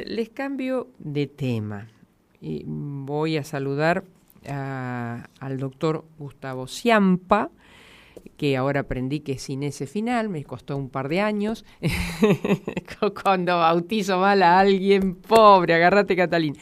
Les cambio de tema. Y voy a saludar al doctor Gustavo Ciampa, que ahora aprendí que es sin ese final, me costó un par de años. Cuando bautizo mal a alguien, pobre, agárrate, Catalín.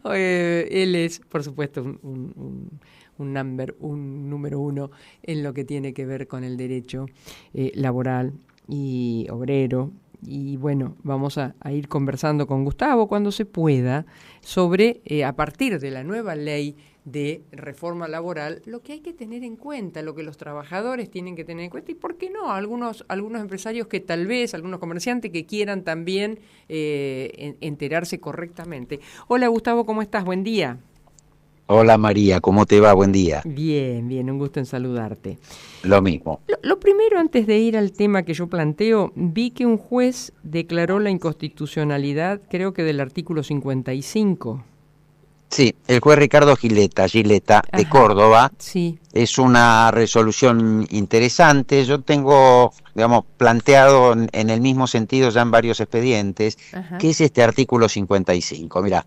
Él es, por supuesto, un número uno en lo que tiene que ver con el derecho laboral y obrero. Y bueno, vamos a ir conversando con Gustavo cuando se pueda sobre, a partir de la nueva ley de reforma laboral, lo que hay que tener en cuenta, lo que los trabajadores tienen que tener en cuenta y, ¿por qué no?, algunos empresarios que tal vez, algunos comerciantes que quieran también enterarse correctamente. Hola Gustavo, ¿cómo estás? Buen día. Hola María, ¿cómo te va? Buen día. Bien, bien, un gusto en saludarte. Lo mismo. Lo primero, antes de ir al tema que yo planteo, vi que un juez declaró la inconstitucionalidad, creo que del artículo 55. Sí, el juez Ricardo Gileta de Córdoba. Sí. Es una resolución interesante. Yo tengo, planteado en el mismo sentido ya en varios expedientes, que es este artículo 55. Mirá,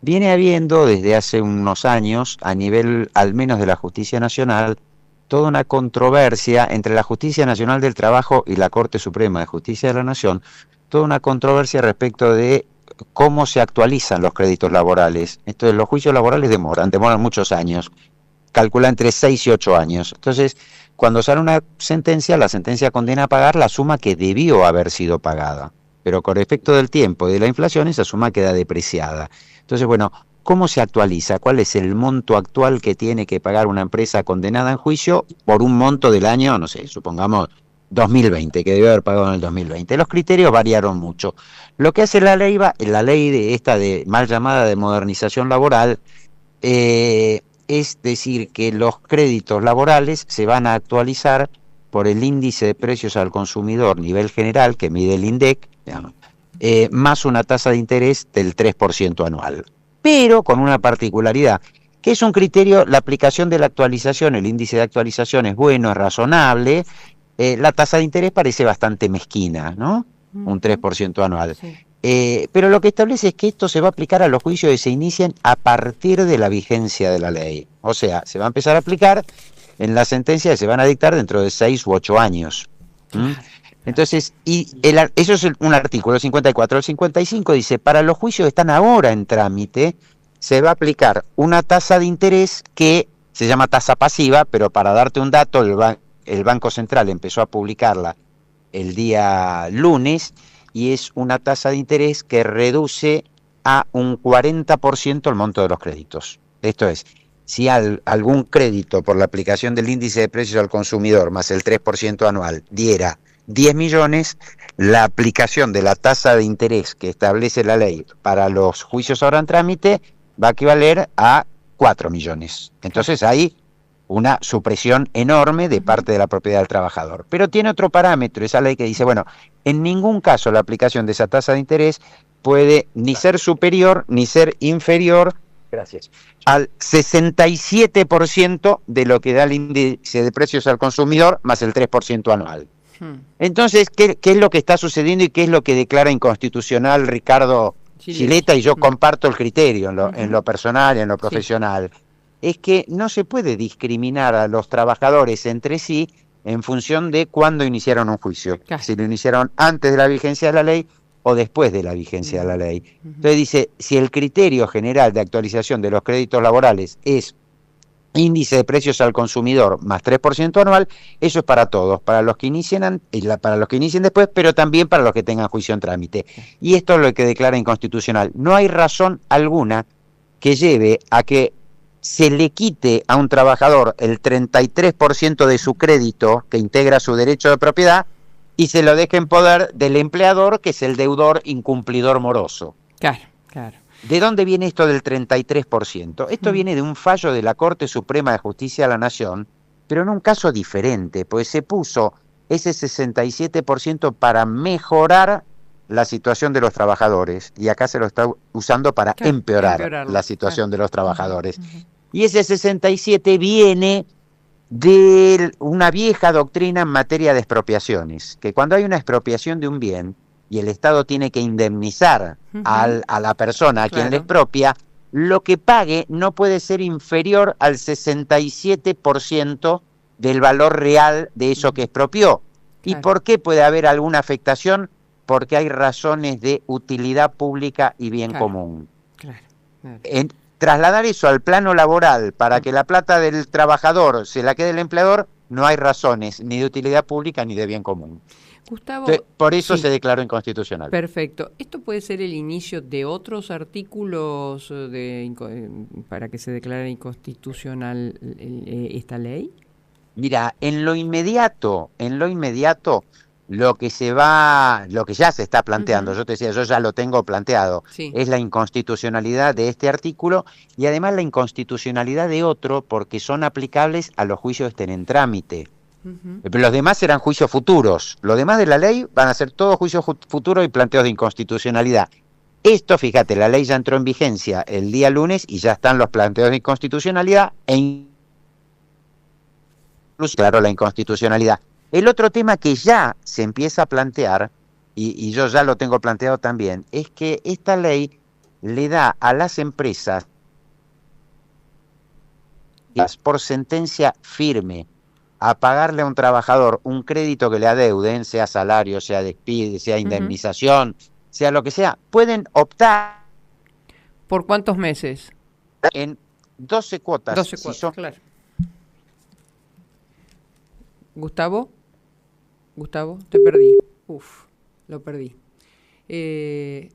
viene habiendo desde hace unos años, a nivel al menos de la Justicia Nacional, toda una controversia entre la Justicia Nacional del Trabajo y la Corte Suprema de Justicia de la Nación, toda una controversia respecto de cómo se actualizan los créditos laborales. Entonces, los juicios laborales demoran muchos años, calcula entre 6 y 8 años. Entonces, cuando sale una sentencia, la sentencia condena a pagar la suma que debió haber sido pagada, pero con efecto del tiempo y de la inflación, esa suma queda depreciada. Entonces, bueno, ¿cómo se actualiza? ¿Cuál es el monto actual que tiene que pagar una empresa condenada en juicio por un monto del año, no sé, supongamos 2020, que debió haber pagado en el 2020? Los criterios variaron mucho. Lo que hace la ley de mal llamada de modernización laboral, es decir, que los créditos laborales se van a actualizar por el índice de precios al consumidor nivel general, que mide el INDEC, más una tasa de interés del 3% anual. Pero con una particularidad, que es un criterio, la aplicación de la actualización, el índice de actualización es bueno, es razonable. La tasa de interés parece bastante mezquina, ¿no? Un 3% anual. Sí. Pero lo que establece es que esto se va a aplicar a los juicios que se inician a partir de la vigencia de la ley. O sea, se va a empezar a aplicar en la sentencia que se van a dictar dentro de 6 u 8 años. Entonces, eso es un artículo 54. El 55 dice, para los juicios que están ahora en trámite, se va a aplicar una tasa de interés que se llama tasa pasiva, pero para darte un dato, el Banco Central empezó a publicarla el día lunes, y es una tasa de interés que reduce a un 40% el monto de los créditos. Esto es, si algún crédito por la aplicación del índice de precios al consumidor más el 3% anual diera 10 millones, la aplicación de la tasa de interés que establece la ley para los juicios ahora en trámite va a equivaler a 4 millones. Entonces hay una supresión enorme de parte de la propiedad del trabajador. Pero tiene otro parámetro, esa ley que dice, bueno, en ningún caso la aplicación de esa tasa de interés puede ni ser superior ni ser inferior, al 67% de lo que da el índice de precios al consumidor más el 3% anual. Entonces, ¿qué es lo que está sucediendo y qué es lo que declara inconstitucional Ricardo Gileta? Y yo comparto el criterio en lo personal y en lo profesional. Sí. Es que no se puede discriminar a los trabajadores entre sí en función de cuándo iniciaron un juicio. Claro. Si lo iniciaron antes de la vigencia de la ley o después de la vigencia de la ley. Entonces dice, si el criterio general de actualización de los créditos laborales es índice de precios al consumidor más 3% anual, eso es para todos, para los que inicien después, pero también para los que tengan juicio en trámite. Y esto es lo que declara inconstitucional. No hay razón alguna que lleve a que se le quite a un trabajador el 33% de su crédito que integra su derecho de propiedad y se lo deje en poder del empleador, que es el deudor incumplidor moroso. Claro, claro. ¿De dónde viene esto del 33%? Esto viene de un fallo de la Corte Suprema de Justicia de la Nación, pero en un caso diferente, pues se puso ese 67% para mejorar la situación de los trabajadores, y acá se lo está usando para empeorar la situación de los trabajadores. Y ese 67 viene de una vieja doctrina en materia de expropiaciones, que cuando hay una expropiación de un bien, y el Estado tiene que indemnizar a la persona a quien le expropia, lo que pague no puede ser inferior al 67% del valor real de eso que expropió. ¿Y por qué puede haber alguna afectación? Porque hay razones de utilidad pública y bien común. Trasladar eso al plano laboral para que la plata del trabajador se la quede el empleador, no hay razones ni de utilidad pública ni de bien común. Gustavo, entonces, por eso se declaró inconstitucional. Perfecto. ¿Esto puede ser el inicio de otros artículos para que se declare inconstitucional esta ley? Mira, en lo inmediato, lo que ya se está planteando, yo te decía, yo ya lo tengo planteado, es la inconstitucionalidad de este artículo y además la inconstitucionalidad de otro porque son aplicables a los juicios que estén en trámite. Pero los demás serán juicios futuros. Los demás de la ley van a ser todos juicios futuros y planteos de inconstitucionalidad. Esto, fíjate, la ley ya entró en vigencia el día lunes y ya están los planteos de inconstitucionalidad claro, la inconstitucionalidad. El otro tema que ya se empieza a plantear, y yo ya lo tengo planteado también, es que esta ley le da a las empresas por sentencia firme a pagarle a un trabajador un crédito que le adeuden, sea salario, sea despido, sea indemnización, sea lo que sea, pueden optar. ¿Por cuántos meses? En 12 cuotas. 12 cuotas, claro. Gustavo, te perdí. Lo perdí. Ya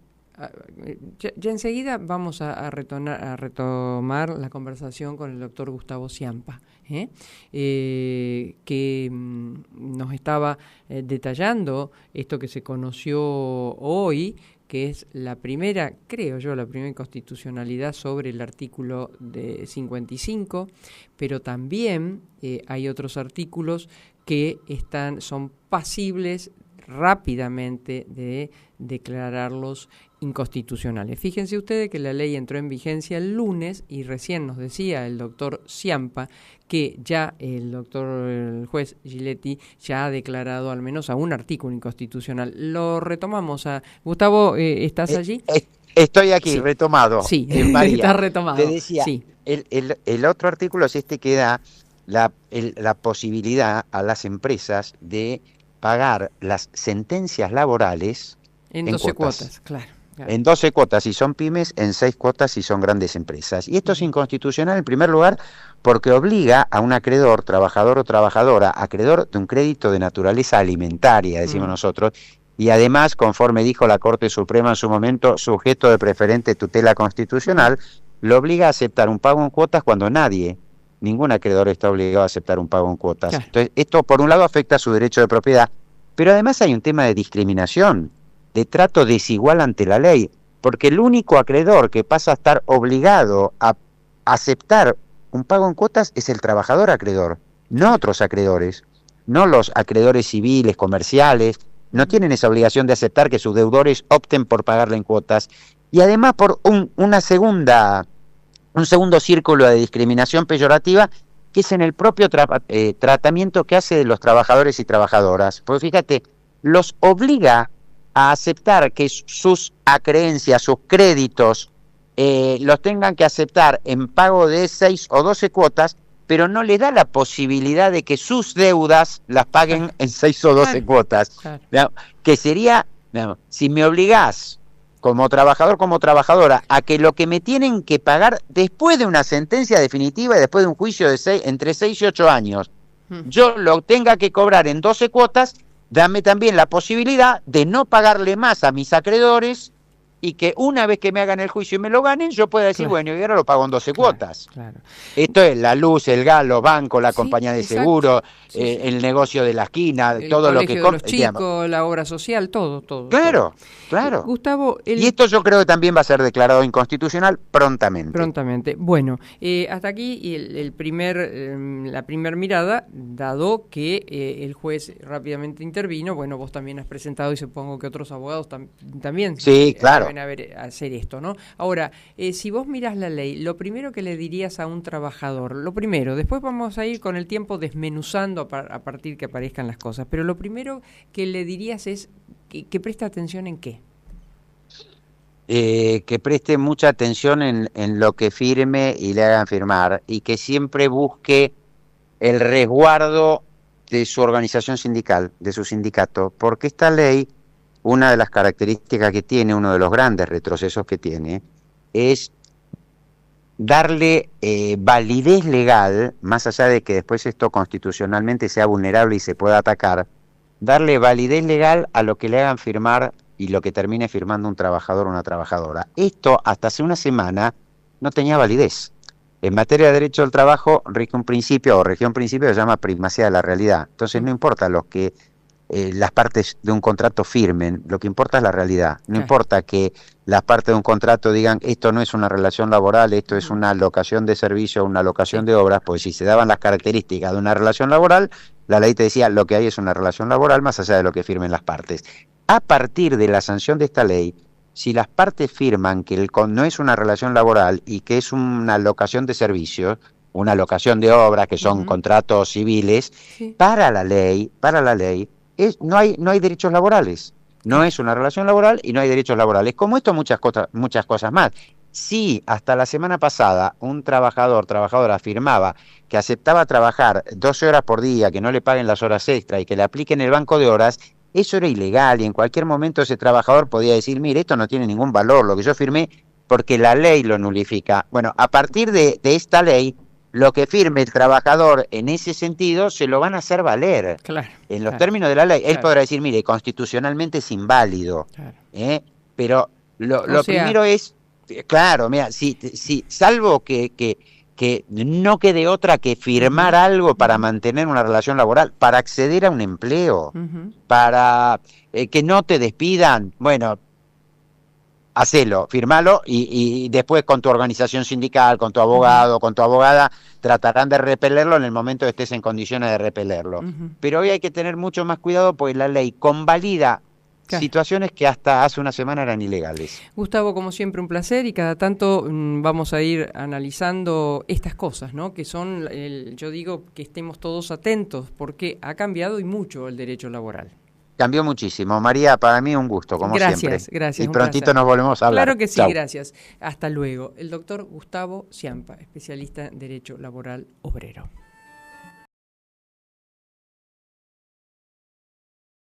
enseguida vamos a retomar la conversación con el doctor Gustavo Sciampa, que nos estaba detallando esto que se conoció hoy, que es la primera inconstitucionalidad sobre el artículo de 55, pero también hay otros artículos que son pasibles rápidamente de declararlos inconstitucionales. Fíjense ustedes que la ley entró en vigencia el lunes y recién nos decía el doctor Sciampa que ya el juez Giletti ya ha declarado al menos a un artículo inconstitucional. Lo retomamos. Gustavo, ¿estás allí? Estoy aquí, retomado. Sí, está retomado. Te decía, el otro artículo es este que da la posibilidad a las empresas de pagar las sentencias laborales en 12 cuotas, claro. En 12 cuotas si son pymes, en 6 cuotas si son grandes empresas. Y esto es inconstitucional en primer lugar porque obliga a un acreedor, trabajador o trabajadora, acreedor de un crédito de naturaleza alimentaria, decimos nosotros, y además, conforme dijo la Corte Suprema en su momento, sujeto de preferente tutela constitucional, lo obliga a aceptar un pago en cuotas cuando ningún acreedor está obligado a aceptar un pago en cuotas. Claro. Entonces, esto por un lado afecta su derecho de propiedad, pero además hay un tema de discriminación, de trato desigual ante la ley, porque el único acreedor que pasa a estar obligado a aceptar un pago en cuotas es el trabajador acreedor, no otros acreedores, no los acreedores civiles, comerciales, no tienen esa obligación de aceptar que sus deudores opten por pagarle en cuotas, y además por un segundo círculo de discriminación peyorativa, que es en el propio tratamiento que hace de los trabajadores y trabajadoras. Porque fíjate, los obliga a aceptar que sus acreencias, sus créditos, los tengan que aceptar en pago de 6 o 12 cuotas, pero no les da la posibilidad de que sus deudas las paguen en 6 o 12 cuotas. Claro. Que sería, si me obligás como trabajador, como trabajadora, a que lo que me tienen que pagar después de una sentencia definitiva y después de un juicio de entre 6 y 8 años, yo lo tenga que cobrar en 12 cuotas, dame también la posibilidad de no pagarle más a mis acreedores y que una vez que me hagan el juicio y me lo ganen, yo pueda decir, bueno, y ahora lo pago en 12 cuotas. Claro. Esto es la luz, el gas, los bancos, la compañía de seguro, el negocio de la esquina, todo lo que... El colegio de los chicos, la obra social, todo. Claro, claro. Gustavo... Y esto yo creo que también va a ser declarado inconstitucional prontamente. Bueno, hasta aquí la primer mirada, dado que el juez rápidamente intervino, bueno, vos también has presentado y supongo que otros abogados también... Sí, claro. Hacer esto, ¿no? Ahora, si vos mirás la ley, lo primero que le dirías a un trabajador, después vamos a ir con el tiempo desmenuzando a partir que aparezcan las cosas, pero lo primero que le dirías es que preste atención en qué. Que preste mucha atención en lo que firme y le hagan firmar, y que siempre busque el resguardo de su organización sindical, de su sindicato, porque esta ley, una de las características que tiene, uno de los grandes retrocesos que tiene, es darle validez legal, más allá de que después esto constitucionalmente sea vulnerable y se pueda atacar, darle validez legal a lo que le hagan firmar y lo que termine firmando un trabajador o una trabajadora. Esto hasta hace una semana no tenía validez. En materia de derecho al trabajo rige un principio, o región principio, que se llama primacía de la realidad. Entonces no importa lo que las partes de un contrato firmen, lo que importa es la realidad. No importa que las partes de un contrato digan esto no es una relación laboral, esto es una locación de servicio, una locación de obras, pues si se daban las características de una relación laboral, la ley te decía lo que hay es una relación laboral más allá de lo que firmen las partes. A partir de la sanción de esta ley, si las partes firman que no es una relación laboral y que es una locación de servicios, una locación de obras, que son contratos civiles, para la ley, no hay derechos laborales. No es una relación laboral y no hay derechos laborales. Como esto, muchas cosas más. Si hasta la semana pasada un trabajadora afirmaba que aceptaba trabajar 12 horas por día, que no le paguen las horas extra y que le apliquen el banco de horas, eso era ilegal, y en cualquier momento ese trabajador podía decir, mire, esto no tiene ningún valor, lo que yo firmé, porque la ley lo nulifica. Bueno, a partir de esta ley, lo que firme el trabajador en ese sentido se lo van a hacer valer. Claro, en los términos de la ley. Él podrá decir, mire, constitucionalmente es inválido. Claro. Pero lo primero es, claro, mira, si salvo que no quede otra que firmar algo para mantener una relación laboral, para acceder a un empleo, para que no te despidan, bueno, hacelo, firmalo y después con tu organización sindical, con tu abogado, con tu abogada, tratarán de repelerlo en el momento que estés en condiciones de repelerlo. Pero hoy hay que tener mucho más cuidado porque la ley convalida situaciones que hasta hace una semana eran ilegales. Gustavo, como siempre, un placer, y cada tanto vamos a ir analizando estas cosas, ¿no? Que son, yo digo, que estemos todos atentos, porque ha cambiado y mucho el derecho laboral. Cambió muchísimo. María, para mí un gusto, como siempre. Gracias. Y prontito nos volvemos a hablar. Claro que sí, Chau. Gracias. Hasta luego. El doctor Gustavo Sciampa, especialista en Derecho Laboral Obrero.